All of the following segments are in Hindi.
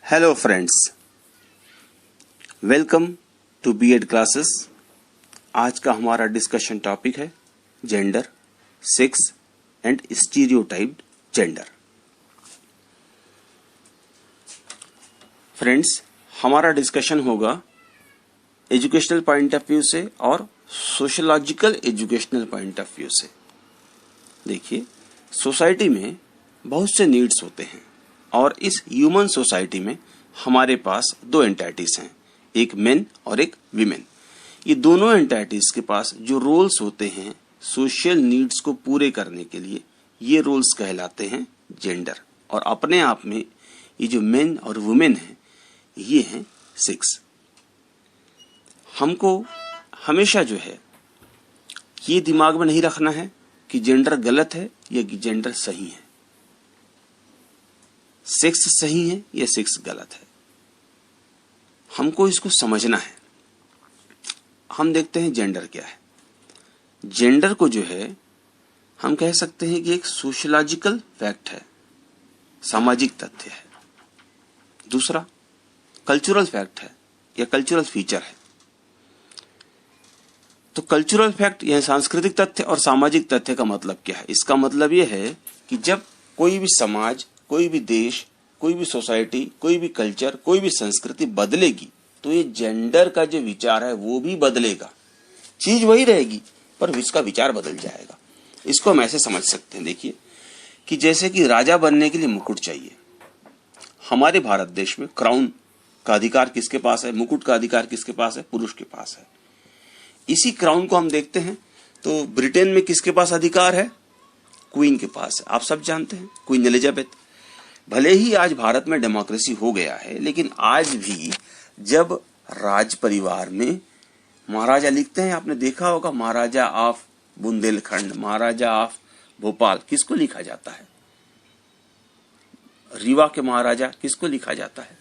Hello friends, welcome to BEd classes. आज का हमारा डिस्कशन टॉपिक है gender, sex and stereotyped gender. Friends, हमारा डिस्कशन होगा एजुकेशनल पॉइंट ऑफ व्यू से और sociological educational point of view से। देखिए, सोसाइटी में बहुत से नीड्स होते हैं और इस ह्यूमन सोसाइटी में हमारे पास दो एंटिटीज हैं, एक मेन और एक वीमेन। ये दोनों एंटिटीज के पास जो रोल्स होते हैं सोशल नीड्स को पूरे करने के लिए, ये रोल्स कहलाते हैं जेंडर। और अपने आप में ये जो मेन और वुमेन है, ये हैं सेक्स। हमको हमेशा जो है ये दिमाग में नहीं रखना है कि जेंडर गलत है या कि जेंडर सही है, सेक्स सही है या सेक्स गलत है। हमको इसको समझना है। हम देखते हैं जेंडर क्या है। जेंडर को जो है हम कह सकते हैं कि एक सोशलॉजिकल फैक्ट है, सामाजिक तथ्य है। दूसरा कल्चरल फैक्ट है या कल्चरल फीचर है। तो कल्चरल फैक्ट या सांस्कृतिक तथ्य और सामाजिक तथ्य का मतलब क्या है? इसका मतलब यह है कि जब कोई भी समाज, कोई भी देश, कोई भी सोसाइटी, कोई भी कल्चर, कोई भी संस्कृति बदलेगी तो ये जेंडर का जो विचार है वो भी बदलेगा। चीज वही रहेगी पर इसका विचार बदल जाएगा। इसको हम ऐसे समझ सकते हैं, देखिए कि जैसे कि राजा बनने के लिए मुकुट चाहिए। हमारे भारत देश में क्राउन का अधिकार किसके पास है? मुकुट का अधिकार किसके पास है? पुरुष के पास है। इसी क्राउन को हम देखते हैं तो ब्रिटेन में किसके पास अधिकार है? क्वीन के पास है। आप सब जानते हैं, क्वीन एलिजाबेथ। भले ही आज भारत में डेमोक्रेसी हो गया है, लेकिन आज भी जब राज परिवार में महाराजा लिखते हैं, आपने देखा होगा महाराजा ऑफ बुंदेलखंड, महाराजा ऑफ भोपाल, किसको लिखा जाता है? रीवा के महाराजा किसको लिखा जाता है?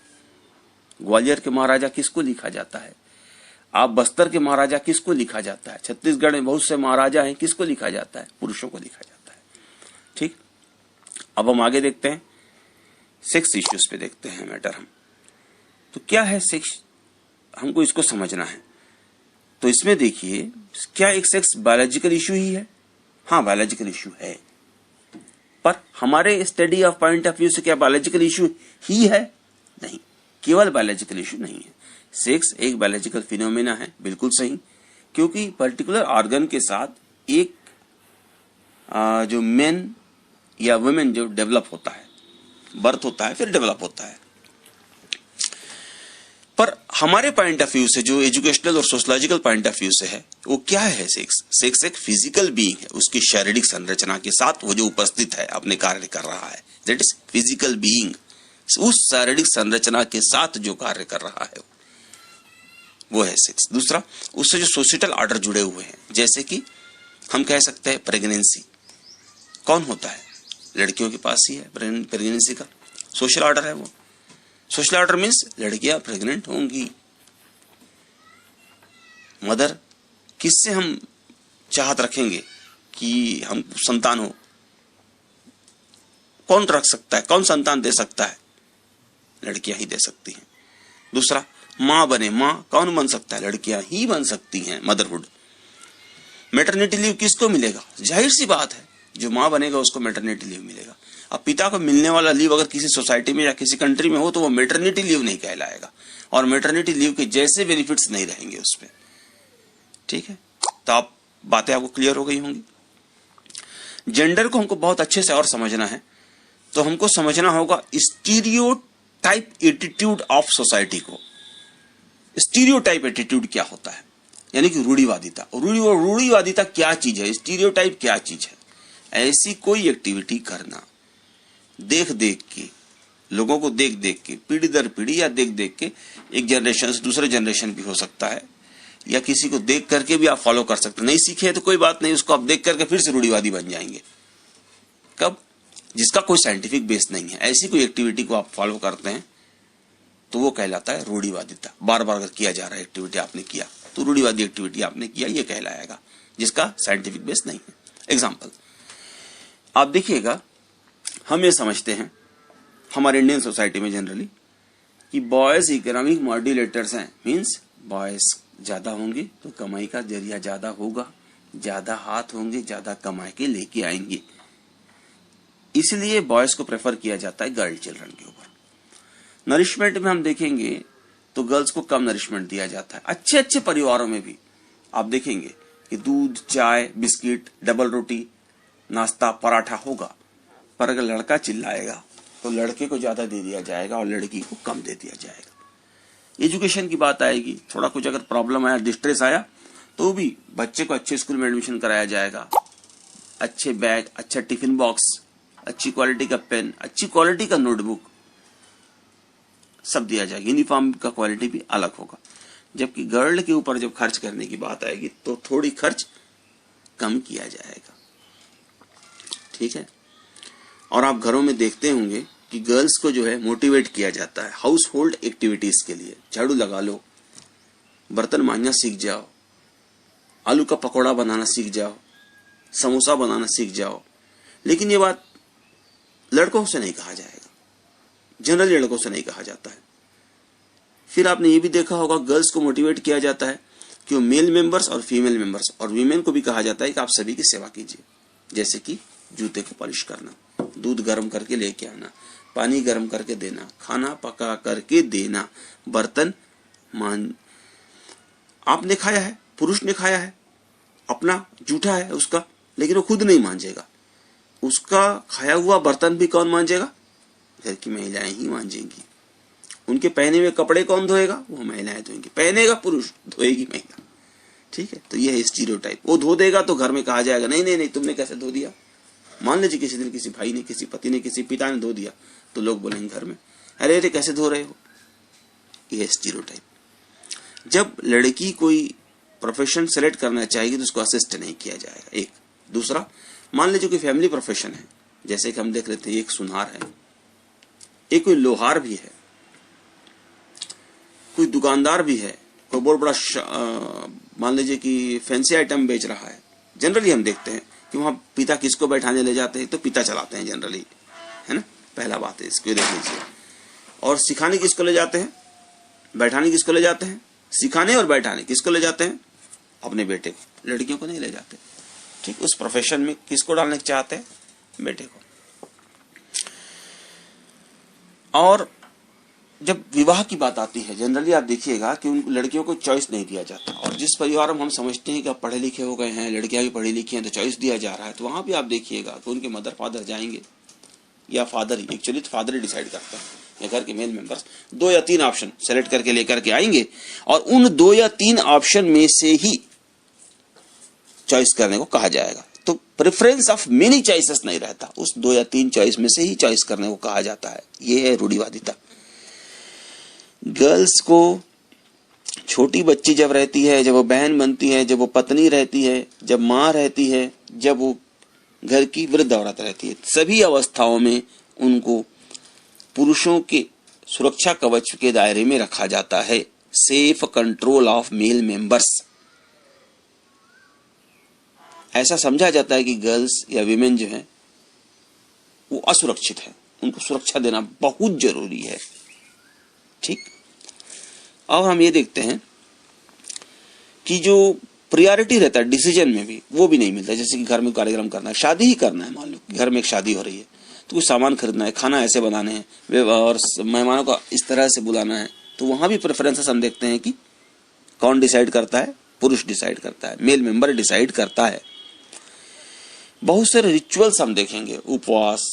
ग्वालियर के महाराजा किसको लिखा जाता है? आप बस्तर के महाराजा किसको लिखा जाता है? छत्तीसगढ़ में बहुत से महाराजा हैं, किसको लिखा जाता है? पुरुषों को लिखा जाता है। ठीक, अब हम आगे देखते हैं, सेक्स इश्यूज पे देखते हैं मैटर हम। तो क्या है सेक्स? हमको इसको समझना है। तो इसमें देखिए, क्या एक सेक्स बायोलॉजिकल इशू ही है? हाँ, बायोलॉजिकल इशू है, पर हमारे study of point of view से क्या बायोलॉजिकल इशू ही है? नहीं, केवल बायोलॉजिकल इशू नहीं है। सेक्स एक बायोलॉजिकल फिनोमेना है, बिल्कुल सही, क्योंकि पर्टिकुलर ऑर्गन के साथ एक जो मेन या वुमेन जो डेवलप होता है, बर्थ होता है, फिर डेवलप होता है। पर हमारे पॉइंट ऑफ व्यू से, जो एजुकेशनल और सोशलॉजिकल पॉइंट ऑफ व्यू से है, वो क्या है सेक्स? सेक्स एक फिजिकल बीइंग है, उसकी शारीरिक संरचना के साथ वो जो उपस्थित है, अपने कार्य कर रहा है, दैट इज फिजिकल बीइंग। उस शारीरिक संरचना के साथ जो कार्य कर रहा है वो है सेक्स। दूसरा, उससे जो सोशल ऑर्डर जुड़े हुए हैं, जैसे कि हम कह सकते हैं प्रेगनेंसी कौन होता है? लड़कियों के पास ही है प्रेगनेंसी का सोशल ऑर्डर है। वो सोशल ऑर्डर मीन्स लड़कियां प्रेग्नेंट होंगी। मदर, किससे हम चाहत रखेंगे कि हम संतान हो? कौन रख सकता है? कौन संतान दे सकता है? लड़कियां ही दे सकती हैं। दूसरा, मां बने, मां कौन बन सकता है? लड़कियां ही बन सकती हैं, मदरहुड। मैटरनिटी लीव किसको मिलेगा? जाहिर सी बात है, जो मां बनेगा उसको मैटरनिटी लीव मिलेगा। अब पिता को मिलने वाला लीव अगर किसी सोसाइटी में या किसी कंट्री में हो तो वो मैटरनिटी लीव नहीं कहलाएगा, और मैटरनिटी लीव के जैसे बेनिफिट्स नहीं रहेंगे उस पर। ठीक है, तो आप बातें आपको क्लियर हो गई होंगी। जेंडर को हमको बहुत अच्छे से और समझना है, तो हमको समझना होगा स्टीरियोटाइप एटीट्यूड ऑफ सोसाइटी को। स्टीरियोटाइप एटीट्यूड क्या होता है? यानी कि रूढ़िवादिता। रूढ़िवादिता क्या चीज है? स्टीरियोटाइप क्या चीज है? ऐसी कोई एक्टिविटी करना, देख देख के, लोगों को देख देख के, पीढ़ी दर पीढ़ी या देख देख के, एक जनरेशन से दूसरे जनरेशन भी हो सकता है, या किसी को देख करके भी आप फॉलो कर सकते हैं। नहीं सीखे तो कोई बात नहीं, उसको आप देख करके फिर से रूढ़िवादी बन जाएंगे। कब? जिसका कोई साइंटिफिक बेस नहीं है, ऐसी कोई एक्टिविटी को आप फॉलो करते हैं तो वो कहलाता है रूढ़िवादिता। बार बार अगर किया जा रहा है एक्टिविटी आपने किया तो रूढ़िवादी एक्टिविटी आपने किया, ये कहलाएगा, जिसका साइंटिफिक बेस नहीं है। एग्जाम्पल आप देखिएगा, हम ये समझते हैं हमारे इंडियन सोसाइटी में जनरली कि बॉयज इकोनॉमिक मॉड्यूलेटर्स हैं, मीन्स बॉयज ज्यादा होंगे तो कमाई का जरिया ज्यादा होगा, ज्यादा हाथ होंगे, ज्यादा कमाई के लेके आएंगे, इसलिए बॉयज को प्रेफर किया जाता है गर्ल चिल्ड्रन के ऊपर। नरिशमेंट में हम देखेंगे तो गर्ल्स को कम नरिशमेंट दिया जाता है। अच्छे अच्छे परिवारों में भी आप देखेंगे कि दूध, चाय, बिस्किट, डबल रोटी, नाश्ता, पराठा होगा, पर अगर लड़का चिल्लाएगा तो लड़के को ज्यादा दे दिया जाएगा और लड़की को कम दे दिया जाएगा। एजुकेशन की बात आएगी, थोड़ा कुछ अगर प्रॉब्लम आया, डिस्ट्रेस आया, तो भी बच्चे को अच्छे स्कूल में एडमिशन कराया जाएगा। अच्छे बैग, अच्छा टिफिन बॉक्स, अच्छी क्वालिटी का पेन, अच्छी क्वालिटी का नोटबुक सब दिया जाएगा। यूनिफॉर्म का क्वालिटी भी अलग होगा। जबकि गर्ल के ऊपर जब खर्च करने की बात आएगी तो थोड़ी खर्च कम किया जाएगा। ठीक है। और आप घरों में देखते होंगे कि गर्ल्स को जो है मोटिवेट किया जाता है हाउस होल्ड एक्टिविटीज के लिए। झाड़ू लगा लो, बर्तन मांजना सीख जाओ, आलू का पकौड़ा बनाना सीख जाओ, समोसा बनाना सीख जाओ। लेकिन ये बात लड़कों से नहीं कहा जाएगा, जनरली लड़कों से नहीं कहा जाता है। फिर आपने ये भी देखा होगा गर्ल्स को मोटिवेट किया जाता है कि वो मेल मेंबर्स और फीमेल मेंबर्स और वीमेन को भी कहा जाता है कि आप सभी की सेवा कीजिए, जैसे कि जूते को पॉलिश करना, दूध गर्म करके लेके आना, पानी गर्म करके देना, खाना पका करके देना, बर्तन मान। आपने खाया है, पुरुष ने खाया है, अपना जूठा है उसका, लेकिन वो खुद नहीं मांजेगा। उसका खाया हुआ बर्तन भी कौन मांजेगा? घर की महिलाएं ही मांजेंगी। उनके पहने हुए कपड़े कौन धोएगा? वो महिलाएं धोएंगी। पहनेगा पुरुष, धोएगी महिला। ठीक है। तो यह है स्टीरियोटाइप। वो धो देगा तो घर में कहा जाएगा नहीं नहीं नहीं तुमने कैसे धो दिया। मान लीजिए किसी दिन किसी भाई ने, किसी पति ने, किसी पिता ने धो दिया, तो लोग बोलेंगे घर में, अरे अरे कैसे धो रहे हो। यह स्टीरियोटाइप। जब लड़की कोई प्रोफेशन सेलेक्ट करना चाहेगी तो उसको असिस्ट नहीं किया जाएगा। एक दूसरा, मान लीजिए कोई फैमिली प्रोफेशन है, जैसे कि हम देख रहे थे, एक सुनार है, एक कोई लोहार भी है, कोई दुकानदार भी है, कोई बहुत बड़ा मान लीजिए कि फैंसी आइटम बेच रहा है। जनरली हम देखते हैं कि वहां पिता किसको बैठाने ले जाते हैं, तो पिता चलाते हैं जनरली, है ना। पहला बात है, इसको देख लीजिए। और सिखाने किसको ले जाते हैं, बैठाने किसको ले जाते हैं? सिखाने और बैठाने किसको ले जाते हैं? अपने बेटे को। लड़कियों को नहीं ले जाते। ठीक। उस प्रोफेशन में किसको डालने चाहते हैं? बेटे को। और जब विवाह की बात आती है, जनरली आप देखिएगा कि उन लड़कियों को चॉइस नहीं दिया जाता। और जिस परिवार में हम समझते हैं कि आप पढ़े लिखे हो गए हैं, लड़कियां भी पढ़ी लिखी हैं, तो चॉइस दिया जा रहा है, तो वहां भी आप देखिएगा कि उनके मदर फादर जाएंगे या फादर ही, एक्चुअली तो फादर ही डिसाइड करता है, या घर के मेल मेंबर्स 2 या 3 ऑप्शन सेलेक्ट करके लेकर के आएंगे और उन 2 या 3 ऑप्शन में से ही चॉइस करने को कहा जाएगा। तो प्रेफरेंस ऑफ मेनी चॉइसेस नहीं रहता, उस 2 या 3 चॉइस में से ही चॉइस करने को कहा जाता है। यह है रूढ़िवादिता। गर्ल्स को छोटी बच्ची जब रहती है, जब वो बहन बनती है, जब वो पत्नी रहती है, जब माँ रहती है, जब वो घर की वृद्ध औरत रहती है, सभी अवस्थाओं में उनको पुरुषों के सुरक्षा कवच के दायरे में रखा जाता है। Safe control of male members. ऐसा समझा जाता है कि गर्ल्स या विमेन जो है वो असुरक्षित है, उनको सुरक्षा देना बहुत जरूरी है। ठीक। अब हम ये देखते हैं कि जो प्रायोरिटी रहता है डिसीजन में भी, वो भी नहीं मिलता। जैसे कि घर में कार्यक्रम करना है, शादी ही करना है, मान लो घर में एक शादी हो रही है, तो कुछ सामान खरीदना है, खाना ऐसे बनाने हैं और मेहमानों को इस तरह से बुलाना है, तो वहां भी प्रेफरेंसेस हम देखते हैं कि कौन डिसाइड करता है? पुरुष डिसाइड करता है, मेल मेंबर डिसाइड करता है। बहुत सारे रिचुअल्स हम देखेंगे, उपवास,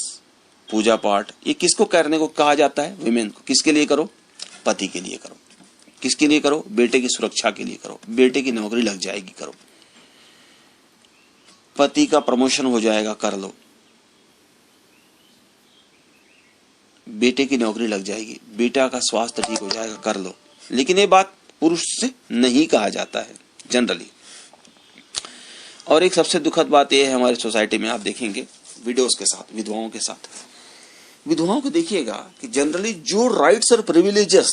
पूजा पाठ, ये किसको करने को कहा जाता है? विमेन को। किसके लिए करो? पति के लिए करो। किसके लिए करो? बेटे की सुरक्षा के लिए करो। बेटे की नौकरी लग जाएगी, करो। पति का प्रमोशन हो जाएगा, कर लो। बेटे की नौकरी लग जाएगी, बेटा का स्वास्थ्य ठीक हो जाएगा, कर लो। लेकिन ये बात पुरुष से नहीं कहा जाता है जनरली। और एक सबसे दुखद बात यह है हमारी सोसाइटी में, आप देखेंगे विडोज के साथ, विधवाओं के साथ, विधवाओं को देखिएगा कि जनरली जो राइट्स और प्रिविलेजेस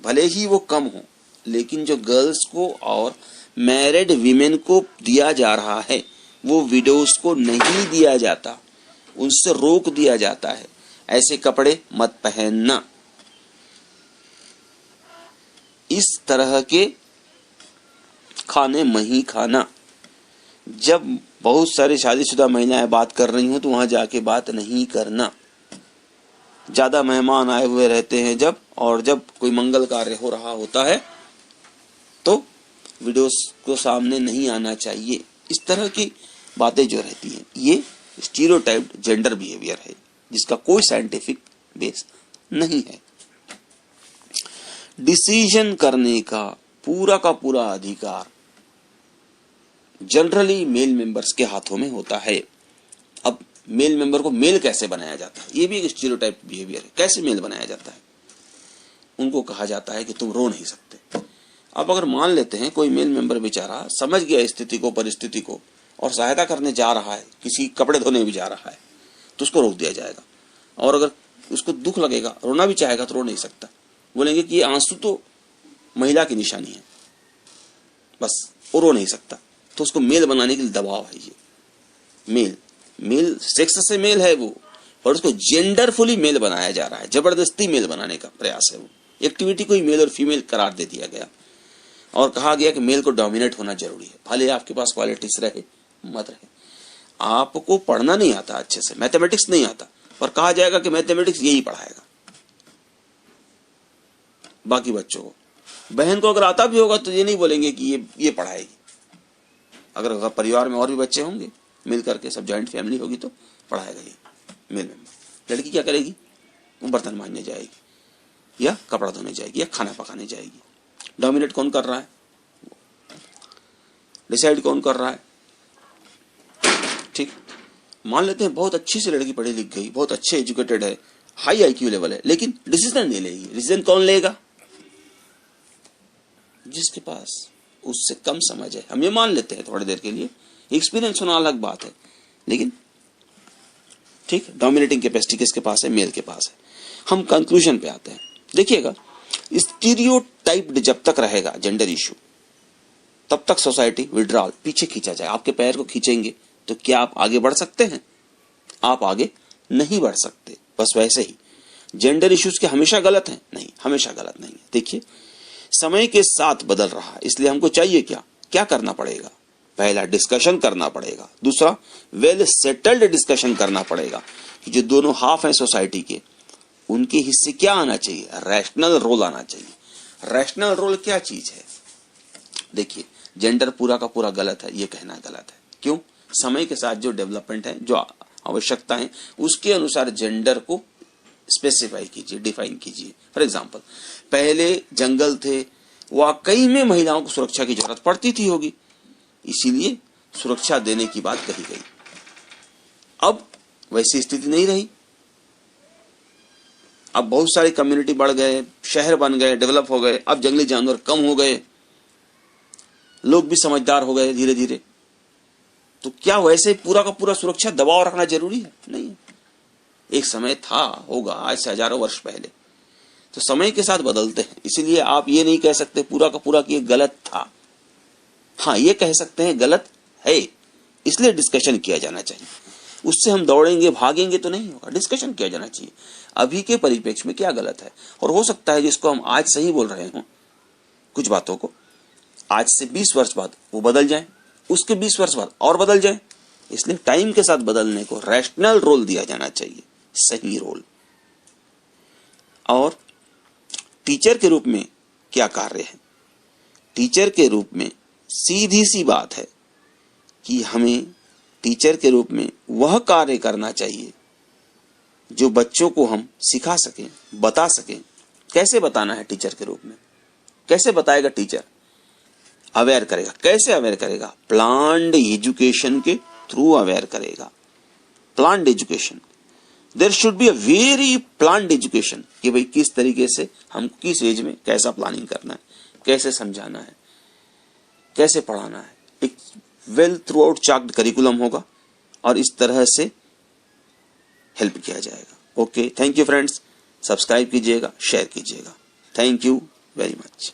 भले ही वो कम हो, लेकिन जो गर्ल्स को और मैरिड विमेन को दिया जा रहा है वो विडोज को नहीं दिया जाता, उनसे रोक दिया जाता है। ऐसे कपड़े मत पहनना, इस तरह के खाने नहीं खाना। जब बहुत सारी शादीशुदा महिलाएं बात कर रही हो तो वहां जाके बात नहीं करना। ज्यादा मेहमान आए हुए रहते हैं जब, और जब कोई मंगल कार्य हो रहा होता है तो वीडियोस को सामने नहीं आना चाहिए। इस तरह की बातें जो रहती हैं ये स्टीरियोटाइप्ड जेंडर बिहेवियर है जिसका कोई साइंटिफिक बेस नहीं है। डिसीजन करने का पूरा अधिकार जनरली मेल मेंबर्स के हाथों में होता है। अब मेल मेंबर को मेल कैसे बनाया जाता है, ये भी एक स्टीरियोटाइप बिहेवियर है। कैसे मेल बनाया जाता है? उनको कहा जाता है कि तुम रो नहीं सकते। अब अगर मान लेते हैं कोई मेल मेंबर बेचारा समझ गया स्थिति को, परिस्थिति को, और सहायता करने जा रहा है, किसी कपड़े धोने भी जा रहा है, तो उसको रोक दिया जाएगा। और अगर उसको दुख लगेगा, रोना भी चाहेगा तो रो नहीं सकता। बोलेंगे कि ये आंसू तो महिला की निशानी है, बस वो रो नहीं सकता। तो उसको मेल बनाने के लिए दबाव है। ये मेल सेक्स से मेल है वो, और उसको जेंडरफुली मेल बनाया जा रहा है। जबरदस्ती मेल बनाने का प्रयास है। वो एक्टिविटी को ही मेल और फीमेल करार दे दिया गया और कहा गया कि मेल को डोमिनेट होना जरूरी है। भले आपके पास क्वालिटीज रहे मत रहे। आपको पढ़ना नहीं आता अच्छे से, मैथमेटिक्स नहीं आता, पर कहा जाएगा कि मैथमेटिक्स यही पढ़ाएगा बाकी बच्चों को। बहन को अगर आता भी होगा तो ये नहीं बोलेंगे कि ये पढ़ाएगी। अगर परिवार में और भी बच्चे होंगे मिल करके, सब जॉइंट फैमिली होगी तो पढ़ाएगा ये मेल मेंबर। लड़की क्या करेगी? वो बर्तन मांजने जाएगी या कपड़ा धोने जाएगी या खाना पकाने जाएगी। डोमिनेट कौन कर रहा है? डिसाइड कौन कर रहा है? ठीक, मान लेते हैं बहुत अच्छी सी लड़की पढ़ी लिख गई, बहुत अच्छे एजुकेटेड है, हाई आईक्यू लेवल है, लेकिन डिसीजन नहीं लेगी। डिसीजन कौन लेगा? जिसके पास उससे कम समझ है। हम ये मान लेते हैं थोड़ी देर के लिए, एक्सपीरियंस होना अलग बात है, लेकिन ठीक डोमिनेटिंग कैपेसिटी किसके पास है? मेल के पास है। हम कंक्लूजन पे आते हैं। देखिएगा, स्टीरियोटाइप्ड जब तक रहेगा जेंडर इशू, तब तक सोसाइटी विड्रॉल, पीछे खींचा जाए। आपके पैर को खींचेंगे तो क्या आप आगे बढ़ सकते हैं? आप आगे नहीं बढ़ सकते। बस वैसे ही जेंडर इश्यूज के हमेशा गलत हैं? नहीं, हमेशा गलत नहीं है। देखिए, समय के साथ बदल रहा है, इसलिए हमको चाहिए क्या करना पड़ेगा? पहला, डिस्कशन करना पड़ेगा। दूसरा, वेल सेटल्ड डिस्कशन करना पड़ेगा कि जो दोनों हाफ हैं सोसाइटी के, उनके हिस्से क्या आना चाहिए? रैशनल रोल आना चाहिए। रैशनल रोल क्या चीज है? देखिए, जेंडर पूरा का पूरा गलत है, ये कहना गलत है। क्यों? समय के साथ जो डेवलपमेंट है, जो आवश्यकता है, उसके अनुसार जेंडर को स्पेसिफाई कीजिए, डिफाइन कीजिए। फॉर एग्जाम्पल, पहले जंगल थे, वाकई में महिलाओं को सुरक्षा की जरूरत पड़ती थी होगी, इसीलिए सुरक्षा देने की बात कही गई। अब वैसी स्थिति नहीं रही। अब बहुत सारी कम्युनिटी बढ़ गए, शहर बन गए, डेवलप हो गए, अब जंगली जानवर कम हो गए, लोग भी समझदार हो गए धीरे धीरे। तो क्या वैसे पूरा का पूरा सुरक्षा दबाव रखना जरूरी है? नहीं। एक समय था, होगा, आज से हजारों वर्ष पहले। तो समय के साथ बदलते हैं, इसीलिए आप ये नहीं कह सकते पूरा का पूरा कि ये गलत था। हाँ, ये कह सकते हैं गलत है, इसलिए डिस्कशन किया जाना चाहिए। उससे हम दौड़ेंगे भागेंगे तो नहीं होगा, डिस्कशन किया जाना चाहिए अभी के परिप्रेक्ष्य में क्या गलत है। और हो सकता है जिसको हम आज सही बोल रहे हों, कुछ बातों को आज से 20 वर्ष बाद वो बदल जाए, उसके 20 वर्ष बाद और बदल जाए। इसलिए टाइम के साथ बदलने को रैशनल रोल दिया जाना चाहिए, सही रोल। और टीचर के रूप में क्या कार्य है? टीचर के रूप में सीधी सी बात है कि हमें टीचर के रूप में वह कार्य करना चाहिए जो बच्चों को हम सिखा सकें, बता सकें। कैसे बताना है टीचर के रूप में? कैसे बताएगा टीचर? अवेयर करेगा। कैसे अवेयर करेगा? प्लान्ड एजुकेशन के थ्रू अवेयर करेगा। Planned education, there should be a very planned education कि भाई किस तरीके से हम किस एज में कैसा प्लानिंग करना है, कैसे समझाना है, कैसे पढ़ाना है। एक well through out chart curriculum होगा और इस तरह से हेल्प किया जाएगा। Okay, thank you friends. Subscribe कीजिएगा, शेयर कीजिएगा। Thank you very much.